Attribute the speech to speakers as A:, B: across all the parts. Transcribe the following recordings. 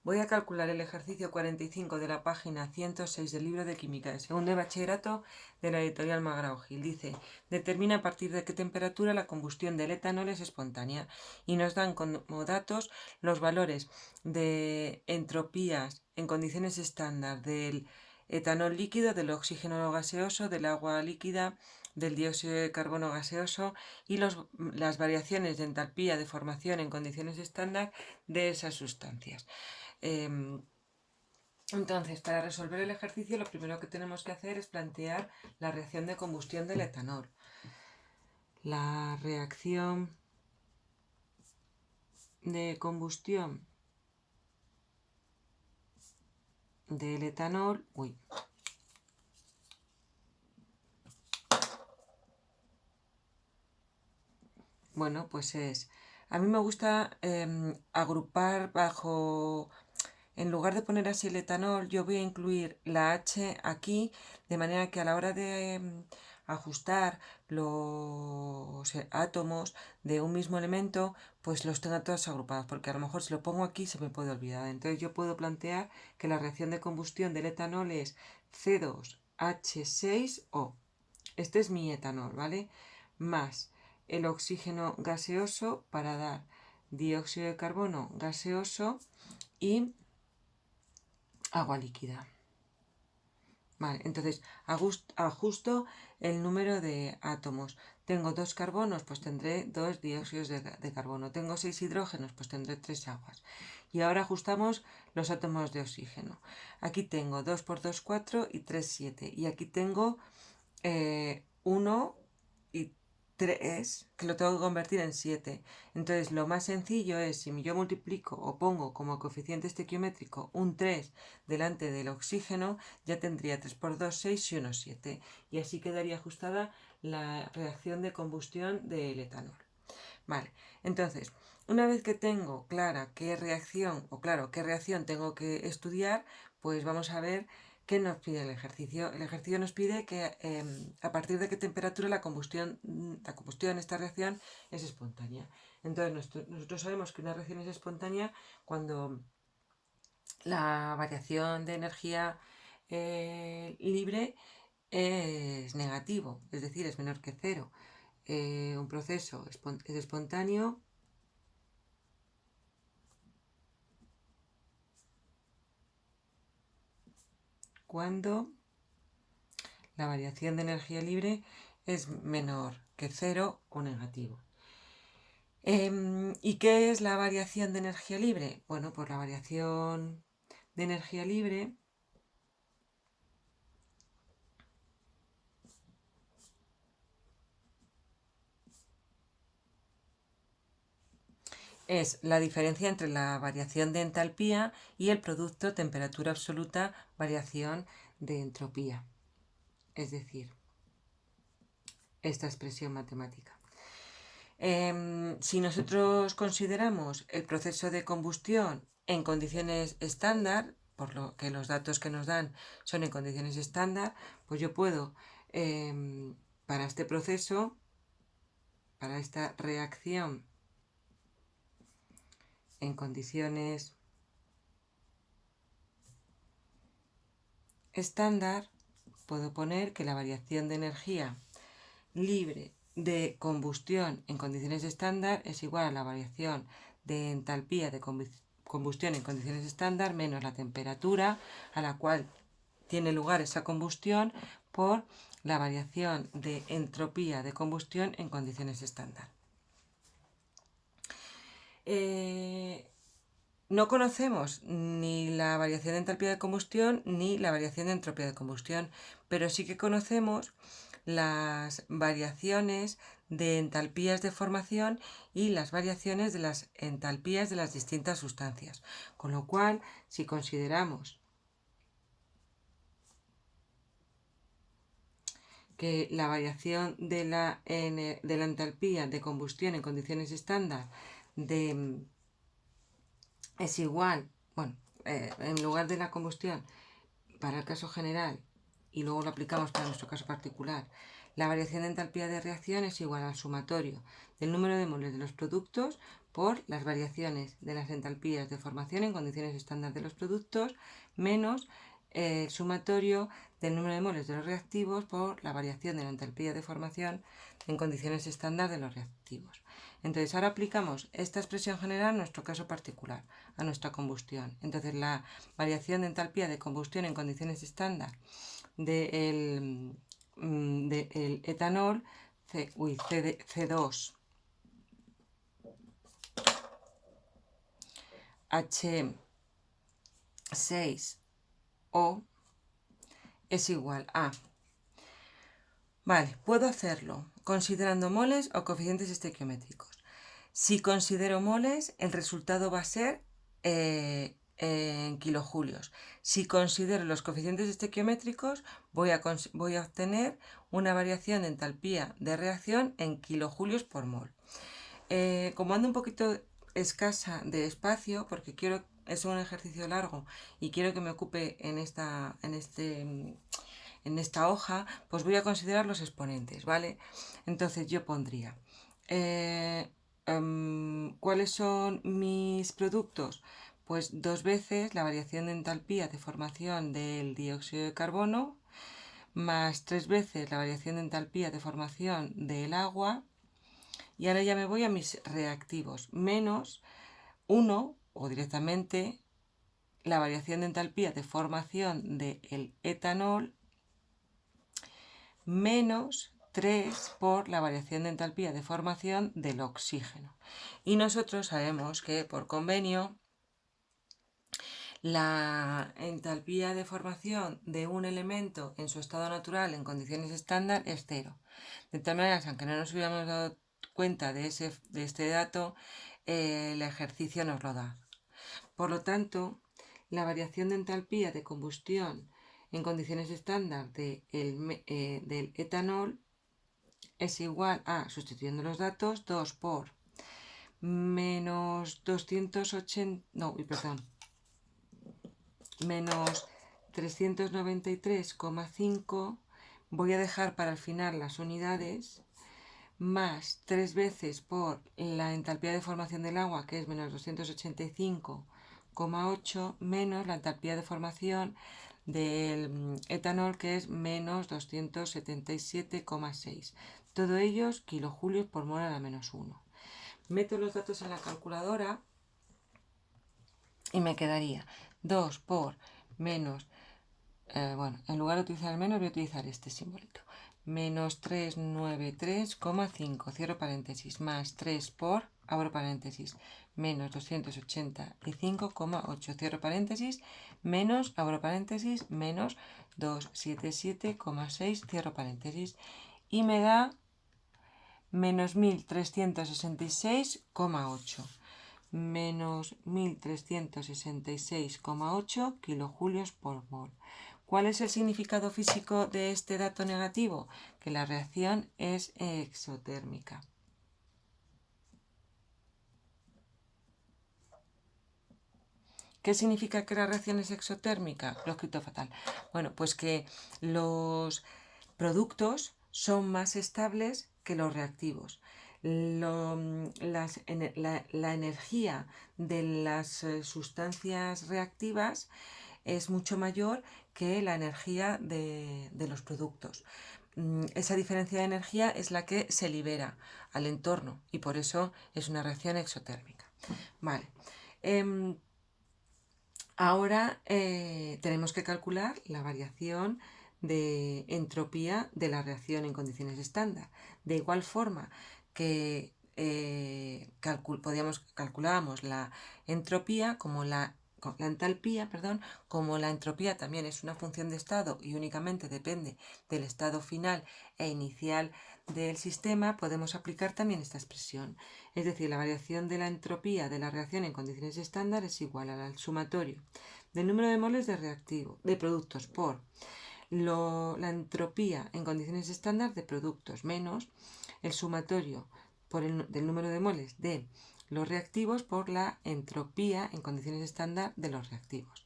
A: Voy a calcular el ejercicio 45 de la página 106 del libro de Química de segundo de bachillerato de la editorial Magrao Gil. Dice, determina a partir de qué temperatura la combustión del etanol es espontánea. Y nos dan como datos los valores de entropías en condiciones estándar del etanol líquido, del oxígeno gaseoso, del agua líquida, del dióxido de carbono gaseoso y las variaciones de entalpía de formación en condiciones estándar de esas sustancias. Entonces, para resolver el ejercicio, lo primero que tenemos que hacer es plantear la reacción de combustión del etanol. La reacción de combustión del etanol... Bueno, pues es... A mí me gusta agrupar bajo... En lugar de poner así el etanol, yo voy a incluir la H aquí, de manera que a la hora de ajustar los átomos de un mismo elemento, pues los tenga todos agrupados, porque a lo mejor si lo pongo aquí se me puede olvidar. Entonces yo puedo plantear que la reacción de combustión del etanol es C2H6O. Este es mi etanol, ¿vale? Más el oxígeno gaseoso para dar dióxido de carbono gaseoso y agua líquida. Vale, entonces ajusto el número de átomos. Tengo 2 carbonos, pues tendré 2 dióxidos de carbono. Tengo 6 hidrógenos, pues tendré 3 aguas. Y ahora ajustamos los átomos de oxígeno. Aquí tengo 2 por 2, 4 y 3, 7. Y aquí tengo 1 y 3, que lo tengo que convertir en 7. Entonces lo más sencillo es, si yo multiplico o pongo como coeficiente estequiométrico un 3 delante del oxígeno, ya tendría 3 por 2, 6 y 1, 7. Y así quedaría ajustada la reacción de combustión del etanol. Vale, entonces, una vez que tengo clara qué reacción, o claro, qué reacción tengo que estudiar, pues vamos a ver qué nos pide el ejercicio. El ejercicio nos pide que a partir de qué temperatura la combustión, esta reacción, es espontánea. Entonces, nosotros sabemos que una reacción es espontánea cuando la variación de energía libre es negativo, es decir, es menor que cero. Un proceso es espontáneo cuando la variación de energía libre es menor que cero o negativo. ¿Y qué es la variación de energía libre? Bueno, pues la variación de energía libre es la diferencia entre la variación de entalpía y el producto temperatura absoluta variación de entropía. Es decir, esta expresión matemática. Si nosotros consideramos el proceso de combustión en condiciones estándar, por lo que los datos que nos dan son en condiciones estándar, pues yo puedo, para este proceso, para esta reacción en condiciones estándar, puedo poner que la variación de energía libre de combustión en condiciones estándar es igual a la variación de entalpía de combustión en condiciones estándar menos la temperatura a la cual tiene lugar esa combustión por la variación de entropía de combustión en condiciones estándar. No conocemos ni la variación de entalpía de combustión ni la variación de entropía de combustión, pero sí que conocemos las variaciones de entalpías de formación y las variaciones de las entalpías de las distintas sustancias. Con lo cual, si consideramos que la variación de la entalpía de combustión en condiciones estándar es igual, bueno, en lugar de la combustión, para el caso general, y luego lo aplicamos para nuestro caso particular, la variación de entalpía de reacción es igual al sumatorio del número de moles de los productos por las variaciones de las entalpías de formación en condiciones estándar de los productos menos el sumatorio del número de moles de los reactivos por la variación de la entalpía de formación en condiciones estándar de los reactivos. Entonces ahora aplicamos esta expresión general a nuestro caso particular, a nuestra combustión. Entonces la variación de entalpía de combustión en condiciones estándar del etanol C2 H6O es igual a... Vale, puedo hacerlo considerando moles o coeficientes estequiométricos. Si considero moles, el resultado va a ser en kilojulios. Si considero los coeficientes estequiométricos, voy a obtener una variación de entalpía de reacción en kilojulios por mol. Como ando un poquito escasa de espacio, porque es un ejercicio largo y quiero que me ocupe en esta hoja, pues voy a considerar los exponentes, ¿vale? Entonces yo pondría, ¿cuáles son mis productos? Pues 2 veces la variación de entalpía de formación del dióxido de carbono, más 3 veces la variación de entalpía de formación del agua, y ahora ya me voy a mis reactivos, menos 1 o directamente la variación de entalpía de formación del etanol, menos 3 por la variación de entalpía de formación del oxígeno. Y nosotros sabemos que por convenio la entalpía de formación de un elemento en su estado natural en condiciones estándar es 0. De tal manera que aunque no nos hubiéramos dado cuenta de este dato, el ejercicio nos lo da. Por lo tanto, la variación de entalpía de combustión en condiciones estándar del etanol es igual a, sustituyendo los datos, 2 por menos 280, no, perdón, menos 393,5, voy a dejar para el final las unidades, más 3 veces por la entalpía de formación del agua, que es menos 285,8, menos la entalpía de formación del etanol, que es menos 277,6. Todo ellos kilojulios por mol a la menos 1. Meto los datos en la calculadora y me quedaría 2 por menos, en lugar de utilizar el menos voy a utilizar este simbolito, menos 393,5, cierro paréntesis, más 3 por, abro paréntesis, menos 285,8, cierro paréntesis, menos, abro paréntesis, menos 277,6, cierro paréntesis, y me da menos 1366,8. Menos 1366,8 kilojulios por mol. ¿Cuál es el significado físico de este dato negativo? Que la reacción es exotérmica. ¿Qué significa que la reacción es exotérmica? Lo he escrito fatal. Bueno, pues que los productos son más estables que los reactivos. La energía de las sustancias reactivas es mucho mayor que la energía de los productos. Esa diferencia de energía es la que se libera al entorno y por eso es una reacción exotérmica. Vale. Ahora tenemos que calcular la variación de entropía de la reacción en condiciones estándar. De igual forma que calculábamos la entropía como la entalpía, como la entropía también es una función de estado y únicamente depende del estado final e inicial del sistema, podemos aplicar también esta expresión. Es decir, la variación de la entropía de la reacción en condiciones estándar es igual al sumatorio del número de moles de productos por la entropía en condiciones estándar de productos menos el sumatorio del número de moles de los reactivos por la entropía en condiciones estándar de los reactivos.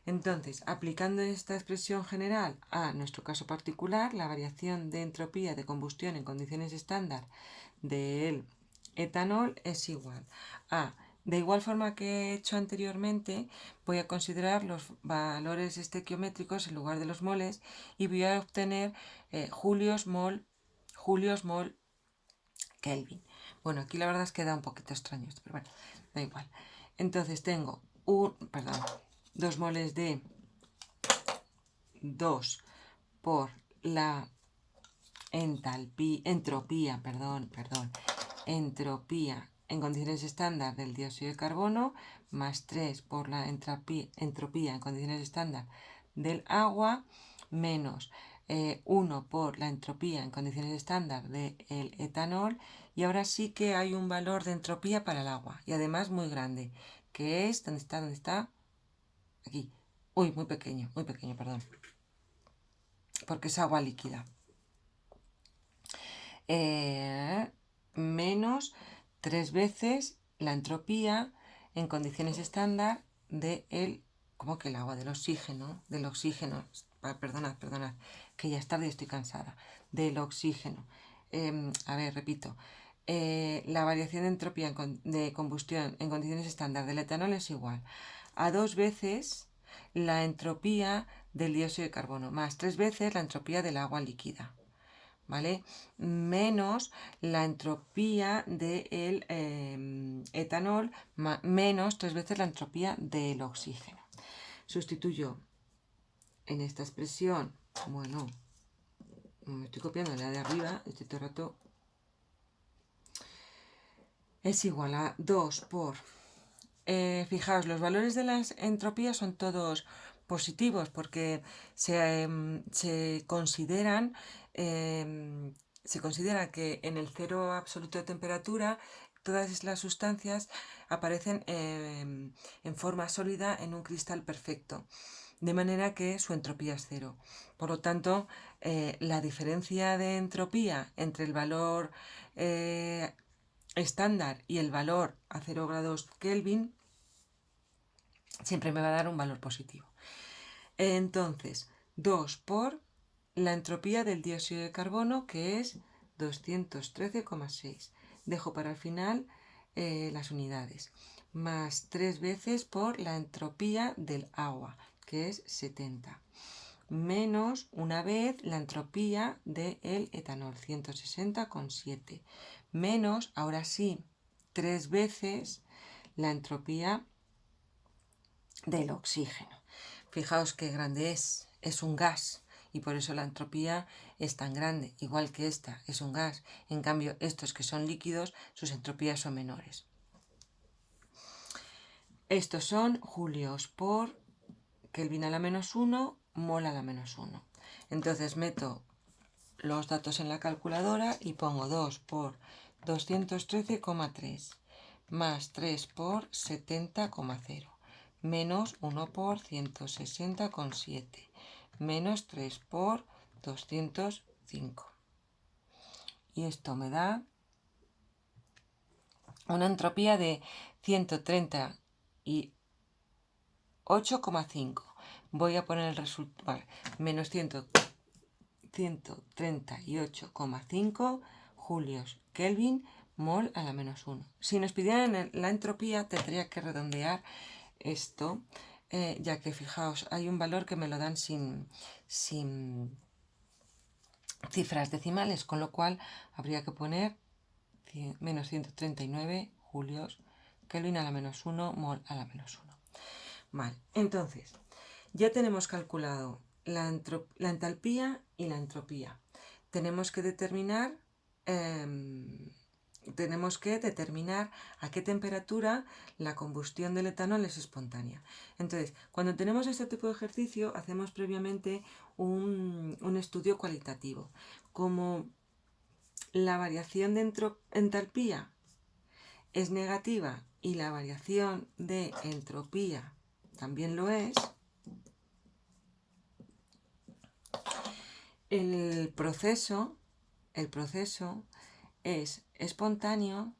A: Entonces, aplicando esta expresión general a nuestro caso particular, la variación de entropía de combustión en condiciones estándar del etanol es igual a, de igual forma que he hecho anteriormente, voy a considerar los valores estequiométricos en lugar de los moles y voy a obtener julios, mol, Kelvin. Bueno, aquí la verdad es que da un poquito extraño esto, pero bueno, da igual. Entonces tengo 2 moles de 2 por la entropía en condiciones estándar del dióxido de carbono, más 3 por la entropía en condiciones estándar del agua, menos 1 por la entropía en condiciones estándar del etanol, y ahora sí que hay un valor de entropía para el agua, y además muy grande, que es, ¿dónde está? ¿Dónde está? Aquí. Uy, muy pequeño, perdón, porque es agua líquida. Menos 3 veces la entropía en condiciones estándar del, ¿cómo que el agua? Del oxígeno, perdonad, que ya es tarde y estoy cansada, del oxígeno. A ver, repito, la variación de entropía de combustión en condiciones estándar del etanol es igual a 2 veces la entropía del dióxido de carbono, más 3 veces la entropía del agua líquida. ¿Vale? Menos la entropía del etanol, menos 3 veces la entropía del oxígeno. Sustituyo en esta expresión, bueno, me estoy copiando la de arriba, este todo el rato, es igual a 2 por... fijaos, los valores de las entropías son todos positivos porque se consideran que en el cero absoluto de temperatura todas las sustancias aparecen en forma sólida en un cristal perfecto, de manera que su entropía es cero. Por lo tanto, la diferencia de entropía entre el valor estándar y el valor a 0 grados Kelvin siempre me va a dar un valor positivo. Entonces, 2 por la entropía del dióxido de carbono, que es 213,6. Dejo para el final las unidades. Más 3 veces por la entropía del agua, que es 70. Menos una vez la entropía del etanol, 160,7. Menos, ahora sí, 3 veces la entropía del oxígeno. Fijaos qué grande es un gas y por eso la entropía es tan grande, igual que esta es un gas. En cambio, estos que son líquidos, sus entropías son menores. Estos son julios por Kelvin a la menos 1, mol a la menos 1. Entonces meto los datos en la calculadora y pongo 2 por 213,3 más 3 por 70,0 menos 1 por 160,7 menos 3 por 205. Y esto me da una entropía de 138,5. Voy a poner el resultado, vale, menos 138,5 julios Kelvin mol a la menos 1. Si nos pidieran la entropía, tendría que redondear esto, ya que fijaos, hay un valor que me lo dan sin cifras decimales, con lo cual habría que poner menos 139 julios Kelvin a la menos 1 mol a la menos 1. Vale, entonces ya tenemos calculado la entalpía y la entropía. Tenemos que determinar a qué temperatura la combustión del etanol es espontánea. Entonces, cuando tenemos este tipo de ejercicio, hacemos previamente un estudio cualitativo. Como la variación de entalpía es negativa y la variación de entropía también lo es, el proceso es espontáneo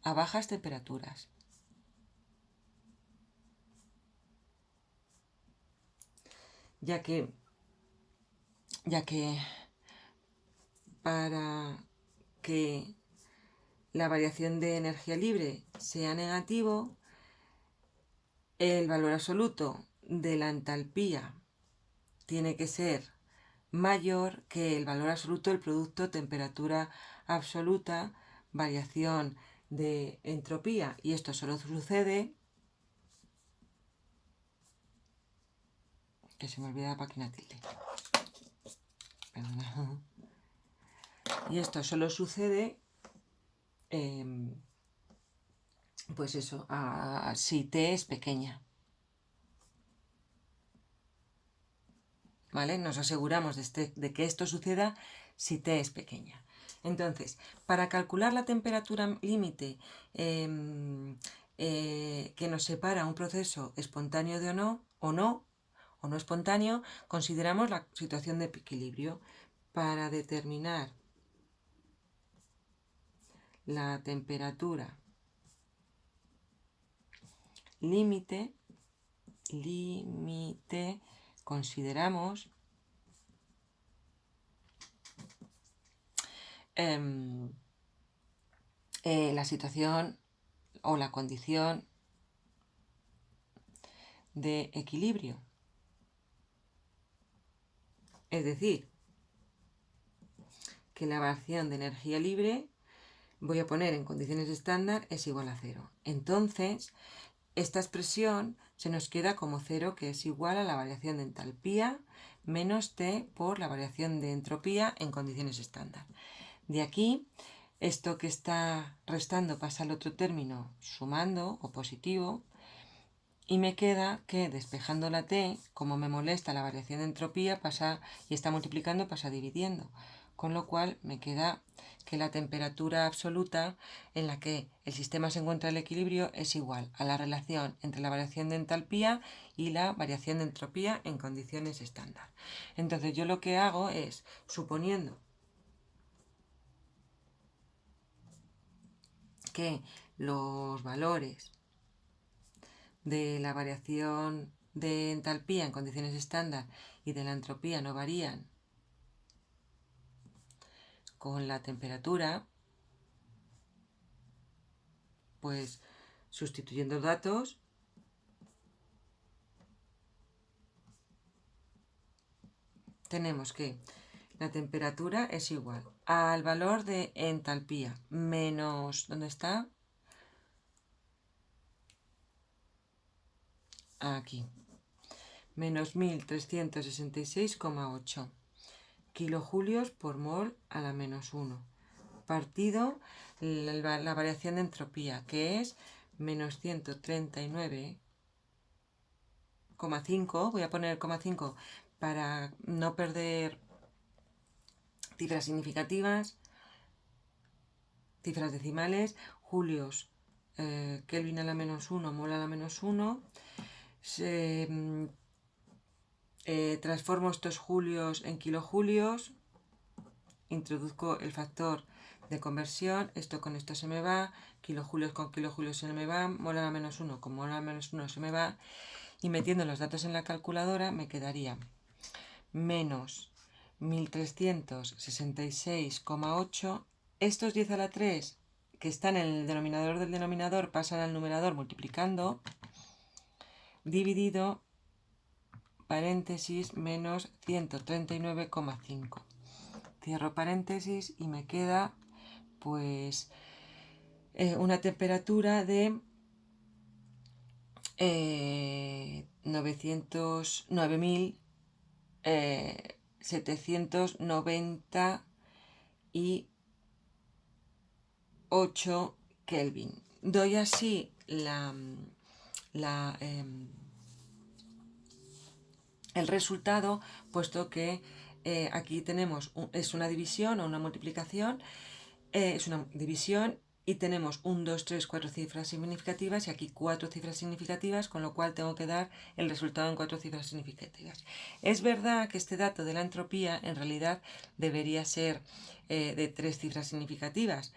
A: a bajas temperaturas. ya que para que la variación de energía libre sea negativo, el valor absoluto de la entalpía tiene que ser mayor que el valor absoluto del producto temperatura absoluta, variación de entropía. Y esto solo sucede, que se me olvida la página tilde, perdona. Y esto solo sucede, pues eso, si T es pequeña. ¿Vale? Nos aseguramos de que esto suceda si T es pequeña. Entonces, para calcular la temperatura límite que nos separa un proceso espontáneo de o no espontáneo, consideramos la situación de equilibrio. Para determinar la temperatura límite, consideramos la situación o la condición de equilibrio. Es decir, que la variación de energía libre, voy a poner en condiciones estándar, es igual a 0. Entonces, esta expresión se nos queda como 0, que es igual a la variación de entalpía menos T por la variación de entropía en condiciones estándar. De aquí, esto que está restando pasa al otro término sumando o positivo, y me queda que despejando la T, como me molesta la variación de entropía, pasa y está multiplicando, pasa dividiendo. Con lo cual me queda que la temperatura absoluta en la que el sistema se encuentra en equilibrio es igual a la relación entre la variación de entalpía y la variación de entropía en condiciones estándar. Entonces yo lo que hago es, suponiendo que los valores de la variación de entalpía en condiciones estándar y de la entropía no varían con la temperatura, pues sustituyendo datos tenemos que la temperatura es igual al valor de entalpía menos, ¿dónde está? Aquí, menos 1366,8 kilojulios por mol a la menos 1, partido la variación de entropía, que es menos 139,5, voy a poner el 0,5 para no perder cifras significativas, cifras decimales, julios, Kelvin a la menos 1, mol a la menos 1, transformo estos julios en kilojulios, introduzco el factor de conversión, esto con esto se me va, kilojulios con kilojulios se me va, mol a la menos 1 con mol a la menos 1 se me va, y metiendo los datos en la calculadora me quedaría menos 1366,8. Estos 10 a la 3 que están en el denominador del denominador pasan al numerador multiplicando, dividido paréntesis menos 139,5. Cierro paréntesis y me queda pues una temperatura de 9.798 Kelvin. Doy así el resultado, puesto que aquí tenemos, es una división o una multiplicación, es una división y tenemos 1, 2, 3, 4 cifras significativas y aquí 4 cifras significativas, con lo cual tengo que dar el resultado en 4 cifras significativas. Es verdad que este dato de la entropía en realidad debería ser de 3 cifras significativas,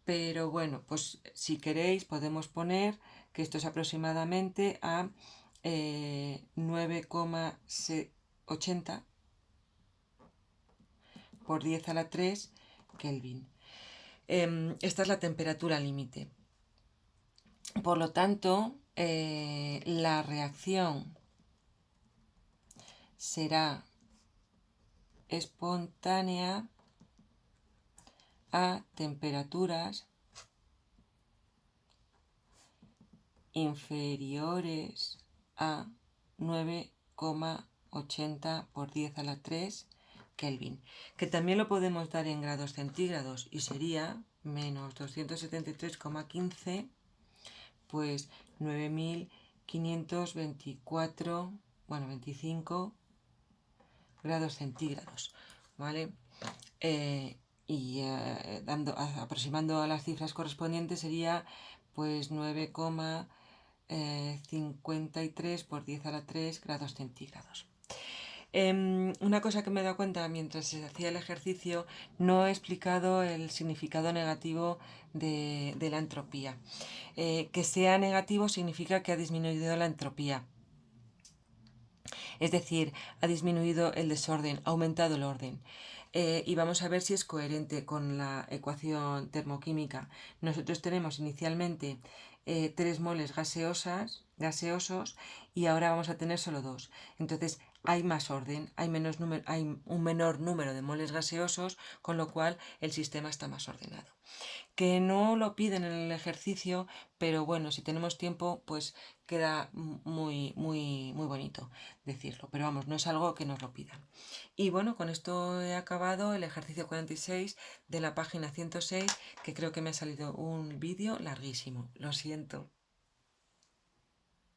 A: pero bueno, pues si queréis podemos poner que esto es aproximadamente a 9,7 80 por 10 a la 3 Kelvin. Esta es la temperatura límite. Por lo tanto, la reacción será espontánea a temperaturas inferiores a 9,80 por 10 a la 3 Kelvin, que también lo podemos dar en grados centígrados y sería menos 273,15, pues 9.524, bueno, 25 grados centígrados, ¿vale? Aproximando a las cifras correspondientes sería pues 9,53 por 10 a la 3 grados centígrados. Una cosa que me he dado cuenta mientras se hacía el ejercicio, no he explicado el significado negativo de la entropía. Que sea negativo significa que ha disminuido la entropía. Es decir, ha disminuido el desorden, ha aumentado el orden. Y vamos a ver si es coherente con la ecuación termoquímica. Nosotros tenemos inicialmente 3 moles gaseosos y ahora vamos a tener solo 2. Entonces hay más orden, hay un menor número de moles gaseosos, con lo cual el sistema está más ordenado. Que no lo piden en el ejercicio, pero bueno, si tenemos tiempo, pues queda muy bonito decirlo. Pero vamos, no es algo que nos lo pidan. Y bueno, con esto he acabado el ejercicio 46 de la página 106, que creo que me ha salido un vídeo larguísimo. Lo siento.